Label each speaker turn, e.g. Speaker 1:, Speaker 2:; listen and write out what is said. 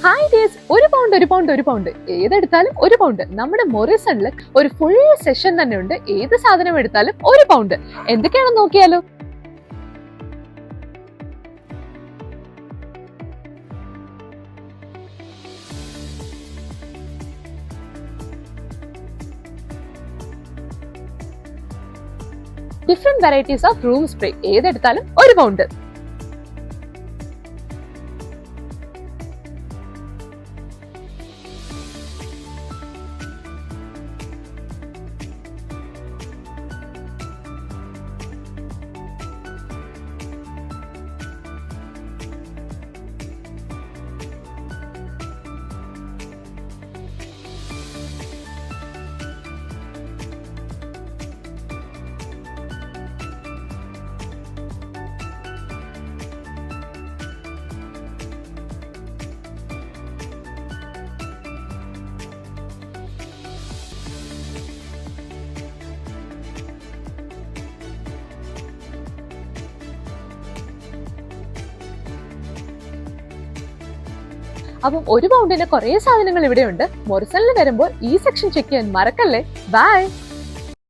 Speaker 1: Hi dears, ഒരു pound ഏതെടുത്താലും ഒരു pound. നമ്മുടെ മൊറിസണിൽ ഒരു ഫുൾ സെഷൻ തന്നെ ഉണ്ട്. ഏത് സാധനം എടുത്താലും ഒരു പൗണ്ട്. എന്തൊക്കെയാണെന്ന് നോക്കിയാലോ. Different varieties of room spray, ഏതെടുത്താലും ഒരു പൗണ്ട്. അപ്പം ഒരു പൗണ്ടിന് കുറെ സാധനങ്ങൾ ഇവിടെയുണ്ട്. മൊറിസണിൽ വരുമ്പോൾ ഈ സെക്ഷൻ ചെക്ക് ചെയ്യാൻ മറക്കല്ലേ. ബൈ.